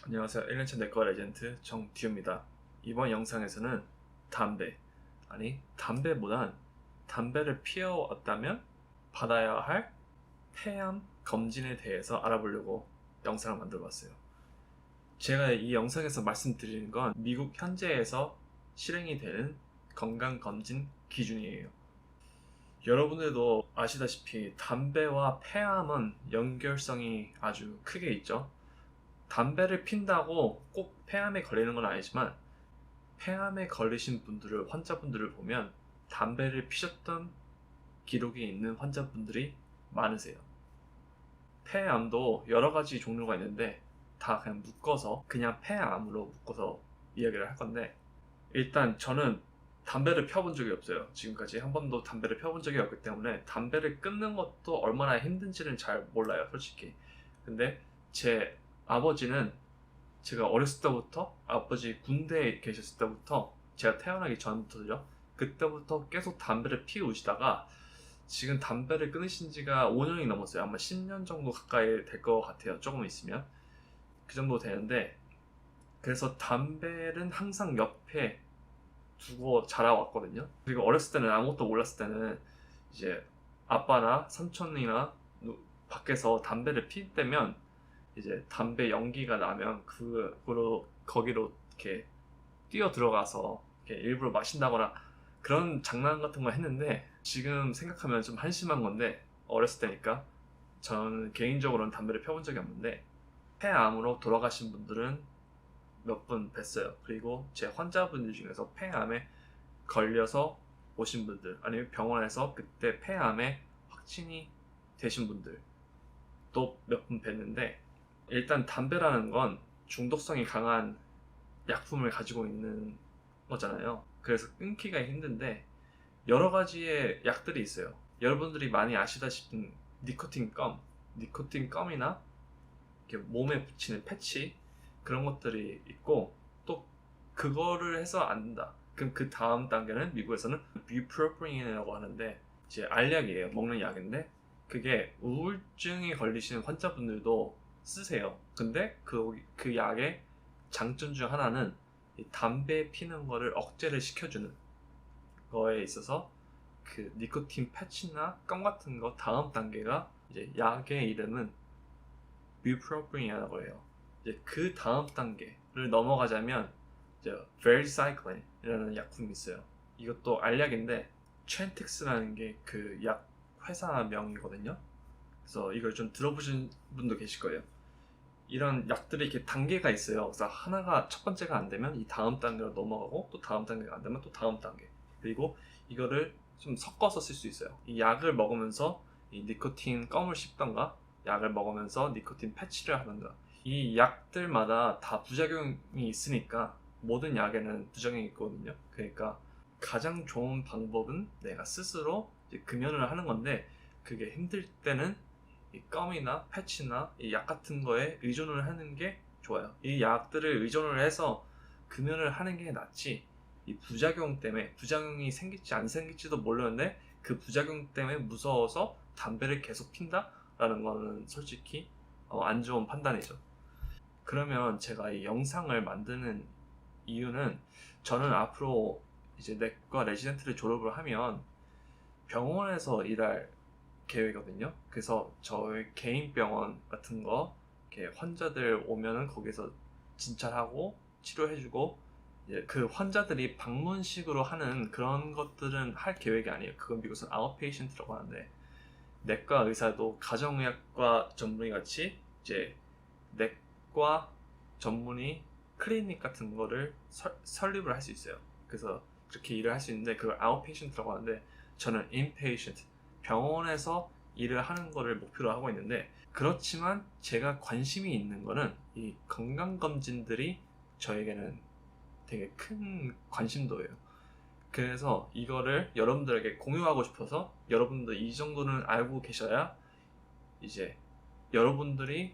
안녕하세요. 1년차 내과 레전트 정디우입니다. 이번 영상에서는 담배보단 담배를 피워왔다면 받아야 할 폐암 검진에 대해서 알아보려고 영상을 만들어 봤어요. 제가 이 영상에서 말씀드리는 건 미국 현재에서 실행이 되는 건강검진 기준이에요. 여러분들도 아시다시피 담배와 폐암은 연결성이 아주 크게 있죠. 담배를 핀다고 꼭 폐암에 걸리는 건 아니지만 폐암에 걸리신 분들을 환자분들을 보면 담배를 피셨던 기록이 있는 환자분들이 많으세요. 폐암도 여러 가지 종류가 있는데 다 그냥 묶어서 그냥 폐암으로 묶어서 이야기를 할 건데, 일단 저는 담배를 펴본 적이 없어요. 지금까지 한 번도 담배를 펴본 적이 없기 때문에 담배를 끊는 것도 얼마나 힘든지는 잘 몰라요, 솔직히. 근데 제 아버지는, 제가 어렸을 때부터, 아버지 군대에 계셨을 때부터, 제가 태어나기 전부터죠, 그때부터 계속 담배를 피우시다가 지금 담배를 끊으신 지가 5년이 넘었어요. 아마 10년 정도 가까이 될 것 같아요. 조금 있으면 그 정도 되는데, 그래서 담배는 항상 옆에 두고 자라왔거든요. 그리고 어렸을 때는 아무것도 몰랐을 때는 이제 아빠나 삼촌이나 밖에서 담배를 필 때면 이제 담배 연기가 나면 그거로 거기로 이렇게 뛰어 들어가서 이렇게 일부러 마신다거나 그런 장난 같은 거 했는데, 지금 생각하면 좀 한심한 건데, 어렸을 때니까. 저는 개인적으로는 담배를 펴본 적이 없는데 폐암으로 돌아가신 분들은 몇 분 뵀어요. 그리고 제 환자분들 중에서 폐암에 걸려서 오신 분들, 아니면 병원에서 그때 폐암에 확진이 되신 분들 또 몇 분 뵀는데, 일단 담배라는 건 중독성이 강한 약품을 가지고 있는 거잖아요. 그래서 끊기가 힘든데 여러 가지의 약들이 있어요. 여러분들이 많이 아시다시피 니코틴 껌이나 이렇게 몸에 붙이는 패치, 그런 것들이 있고, 또 그거를 해서 안 된다. 그럼 그 다음 단계는 미국에서는 뷰프로피린이라고 하는데, 이제 알약이에요. 먹는 약인데 그게 우울증에 걸리시는 환자분들도 쓰세요. 근데 그 약의 장점 중 하나는 이 담배 피는 거를 억제를 시켜주는 거에 있어서, 그 니코틴 패치나 껌 같은 거 다음 단계가, 이제 약의 이름은 뷰프로피린이라고 해요. 이제 그 다음 단계를 넘어가자면 이제 베리사이클린이라는 약품이 있어요. 이것도 알약인데 챈틱스라는 게 그 약 회사명이거든요. 그래서 이걸 좀 들어보신 분도 계실 거예요. 이런 약들이 이렇게 단계가 있어요. 그래서 하나가, 첫 번째가 안 되면 이 다음 단계로 넘어가고, 또 다음 단계가 안 되면 또 다음 단계, 그리고 이거를 좀 섞어서 쓸 수 있어요. 이 약을 먹으면서 이 니코틴 껌을 씹던가, 약을 먹으면서 니코틴 패치를 하던가, 이 약들마다 다 부작용이 있으니까 모든 약에는 부작용이 있거든요. 그러니까 가장 좋은 방법은 내가 스스로 이제 금연을 하는 건데, 그게 힘들 때는 이 껌이나 패치나 이 약 같은 거에 의존을 하는 게 좋아요. 이 약들을 의존을 해서 금연을 하는 게 낫지, 이 부작용 때문에, 부작용이 생길지 안 생길지도 모르는데 그 부작용 때문에 무서워서 담배를 계속 핀다? 라는 거는 솔직히 안 좋은 판단이죠. 그러면 제가 이 영상을 만드는 이유는, 저는 앞으로 이제 내과 레지던트를 졸업을 하면 병원에서 일할 계획이거든요. 그래서 저희 개인 병원 같은 거, 이렇게 환자들 오면은 거기서 진찰하고 치료해주고, 이제 그 환자들이 방문식으로 하는 그런 것들은 할 계획이 아니에요. 그건 미국에서 아웃페이션트라고 하는데, 내과 의사도 가정의학과 전문의 같이 이제 내과 전문의 클리닉 같은 거를 설립을 할 수 있어요. 그래서 그렇게 일을 할 수 있는데 그걸 아웃페이션트라고 하는데, 저는 인페이션트, 병원에서 일을 하는 거를 목표로 하고 있는데, 그렇지만 제가 관심이 있는 거는 이 건강검진들이 저에게는 되게 큰 관심도예요. 그래서 이거를 여러분들에게 공유하고 싶어서, 여러분들 이 정도는 알고 계셔야 이제 여러분들이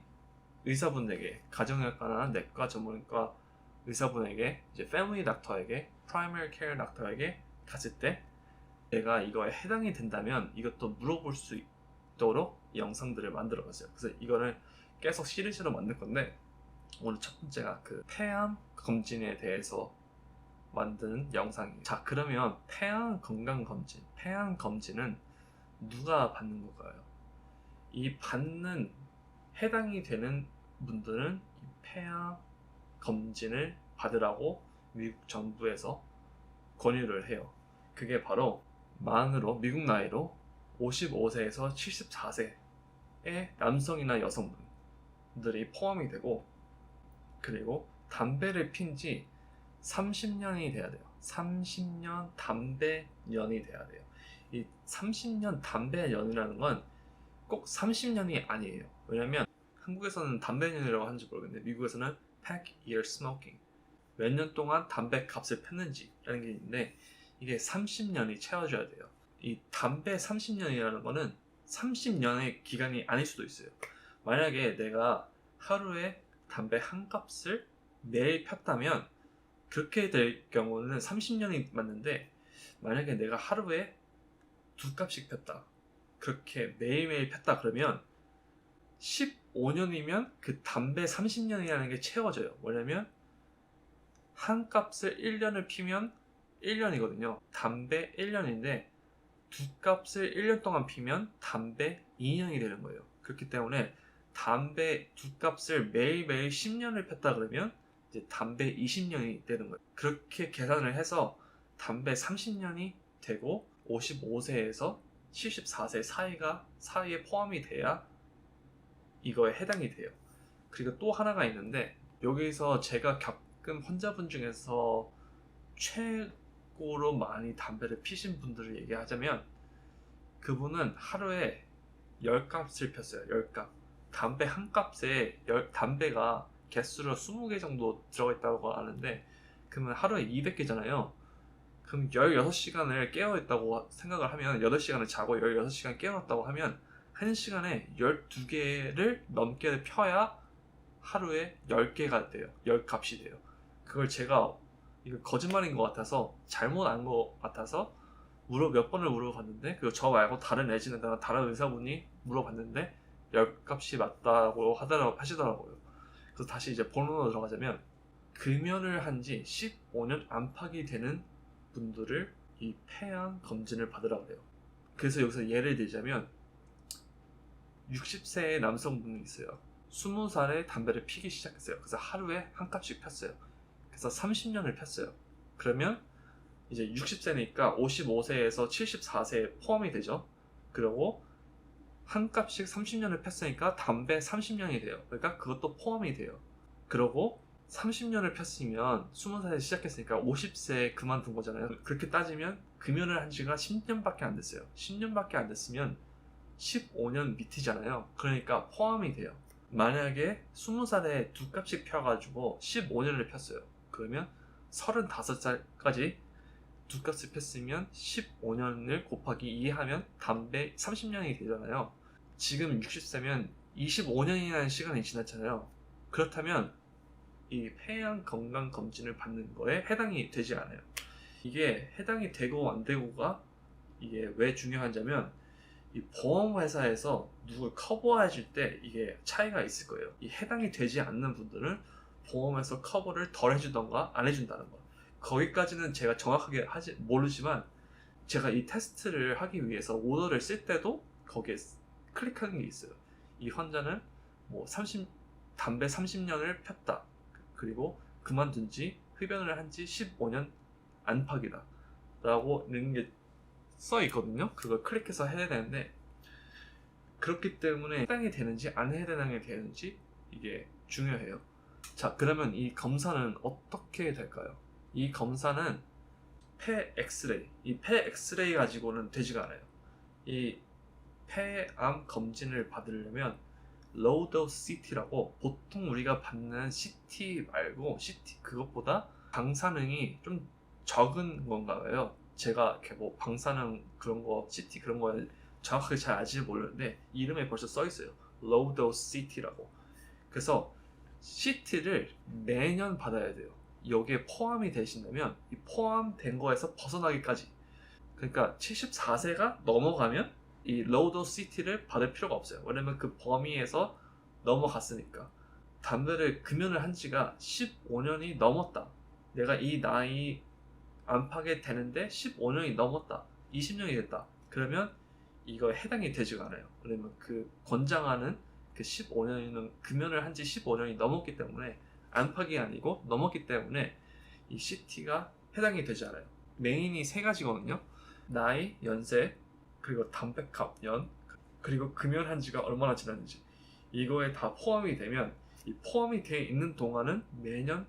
의사분에게, 가정의학과나 내과 전문과 의사분에게, 이제 패밀리 닥터에게, 프라이머리 케어 닥터에게 갔을 때 내가 이거에 해당이 된다면 이것도 물어볼 수 있도록 이 영상들을 만들어 봤어요. 그래서 이거를 계속 시리즈로 만들 건데, 오늘 첫 번째가 그 폐암 검진에 대해서 만드는 영상이에요. 자, 그러면 폐암 건강 검진, 폐암 검진은 누가 받는 건가요? 이 받는 해당이 되는 분들은 이 폐암 검진을 받으라고 미국 정부에서 권유를 해요. 그게 바로 미국 나이로 55세에서 74세의 남성이나 여성분들이 포함이 되고, 그리고 담배를 핀 지 30년이 돼야 돼요. 30년 담배연이 돼야 돼요. 이 30년 담배연이라는 건 꼭 30년이 아니에요. 왜냐면 한국에서는 담배연이라고 하는지 모르겠는데 미국에서는 pack year smoking, 몇 년 동안 담배 값을 폈는지라는 게 있는데 이게 30년이 채워져야 돼요. 이 담배 30년이라는 거는 30년의 기간이 아닐 수도 있어요. 만약에 내가 하루에 담배 한 값을 매일 폈다면 그렇게 될 경우는 30년이 맞는데, 만약에 내가 하루에 두 값씩 폈다, 그렇게 매일매일 폈다 그러면 15년이면 그 담배 30년이라는 게 채워져요. 뭐냐면 한 값을 1년을 피면 1년이거든요. 담배 1년인데 두 값을 1년 동안 피면 담배 2년이 되는 거예요. 그렇기 때문에 담배 두 값을 매일매일 10년을 폈다 그러면 이제 담배 20년이 되는 거예요. 그렇게 계산을 해서 담배 30년이 되고 55세에서 74세 사이에 포함이 돼야 이거에 해당이 돼요. 그리고 또 하나가 있는데, 여기서 제가 겪은 환자분 중에서 최고로 많이 담배를 피신 분들을 얘기하자면 그분은 하루에 10값을 폈어요. 10값. 담배 한 값에 담배가 개수로 20개 정도 들어가 있다고 하는데, 그러면 하루에 200개잖아요. 그럼 16시간을 깨어있다고 생각을 하면, 8시간을 자고 16시간 깨어있다고 하면 1시간에 12개를 넘게 펴야 하루에 10개가 돼요. 10값이 돼요. 그걸 제가 이거 거짓말인 것 같아서, 잘못 안 것 같아서 몇 번을 물어봤는데, 그리고 저 말고 다른 레지던트나 다른 의사분이 물어봤는데 10값이 맞다고 하시더라고요. 그래서 다시 이제 본론으로 들어가자면, 금연을 한 지 15년 안팎이 되는 분들을 이 폐암 검진을 받으라고 해요. 그래서 여기서 예를 들자면 60세의 남성분이 있어요. 20살에 담배를 피기 시작했어요. 그래서 하루에 한 값씩 폈어요. 그래서 30년을 폈어요. 그러면 이제 60세니까 55세에서 74세에 포함이 되죠. 그리고 한 값씩 30년을 폈으니까 담배 30년이 돼요. 그러니까 그것도 포함이 돼요. 그리고 30년을 폈으면 20살에 시작했으니까 50세에 그만둔 거잖아요. 그렇게 따지면 금연을 한 지가 10년밖에 안 됐어요. 10년밖에 안 됐으면 15년 밑이잖아요. 그러니까 포함이 돼요. 만약에 20살에 두 값씩 펴가지고 15년을 폈어요. 그러면 35살까지 두 값을 폈으면 15년을 곱하기 2 하면 담배 30년이 되잖아요. 지금 60세면 25년이라는 시간이 지났잖아요. 그렇다면 이 폐암 건강 검진을 받는 거에 해당이 되지 않아요. 이게 해당이 되고 안 되고가 이게 왜 중요하냐면, 이 보험회사에서 누굴 커버해 줄 때 이게 차이가 있을 거예요. 이 해당이 되지 않는 분들은 보험에서 커버를 덜 해주던가 안 해준다는 거. 거기까지는 제가 정확하게 모르지만, 제가 이 테스트를 하기 위해서 오더를 쓸 때도 거기에 클릭하는 게 있어요. 이 환자는 뭐 담배 30년을 폈다. 그리고 그만둔 지, 흡연을 한 지 15년 안팎이다 라고 있는 게 써 있거든요. 그걸 클릭해서 해야 되는데, 그렇기 때문에 해당이 되는지 안 해당이 되는지 이게 중요해요. 자, 그러면 이 검사는 어떻게 될까요? 이 검사는 폐 엑스레이, 이 폐 엑스레이 가지고는 되지가 않아요. 이 폐암 검진을 받으려면 low dose CT라고, 보통 우리가 받는 CT 말고 CT 그것보다 방사능이 좀 적은 건가 봐요. 제가 이렇게 뭐 방사능 그런 거, CT 그런 거 정확하게 잘 알지 모르는데 이름에 벌써 써 있어요. low dose CT라고. 그래서 CT를 매년 받아야 돼요. 여기에 포함이 되신다면 이 포함된 거에서 벗어나기까지. 그러니까 74세가 넘어가면 이 low dose CT를 받을 필요가 없어요. 왜냐면 그 범위에서 넘어갔으니까. 담배를 금연을 한 지가 15년이 넘었다. 내가 이 나이 안팎에 되는데 15년이 넘었다. 20년이 됐다. 그러면 이거에 해당이 되지가 않아요. 왜냐면 그 권장하는 그 15년은 금연을 한 지 15년이 넘었기 때문에 안팎이 아니고 넘었기 때문에 이 CT가 해당이 되지 않아요. 메인이 세 가지거든요. 나이, 연세, 그리고 담배값, 연, 그리고 금연한 지가 얼마나 지났는지. 이거에 다 포함이 되면 이 포함이 되어 있는 동안은 매년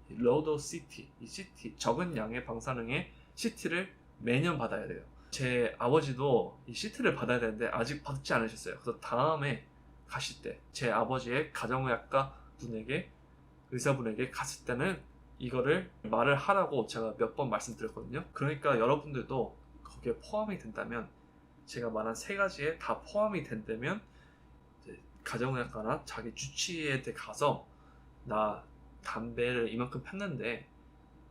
로더 CT, 이 CT 적은 양의 방사능의 CT를 매년 받아야 돼요. 제 아버지도 이 CT를 받아야 되는데 아직 받지 않으셨어요. 그래서 다음에 가실 때 제 아버지의 가정의학과 분에게 의사분에게 갔을 때는 이거를 말을 하라고 제가 몇 번 말씀드렸거든요. 그러니까 여러분들도 거기에 포함이 된다면 제가 말한 세 가지에 다 포함이 된다면 이제 가정의학과나 자기 주치의한테 가서 나 담배를 이만큼 폈는데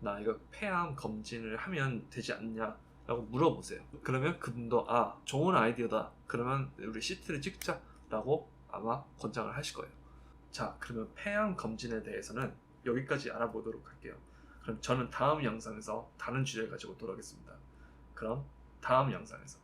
나 이거 폐암 검진을 하면 되지 않냐 라고 물어보세요. 그러면 그분도 아 좋은 아이디어다 그러면 우리 CT를 찍자 라고 아마 권장을 하실 거예요. 자 그러면 폐암 검진에 대해서는 여기까지 알아보도록 할게요. 그럼 저는 다음 영상에서 다른 주제를 가지고 돌아오겠습니다. 그럼 다음 영상에서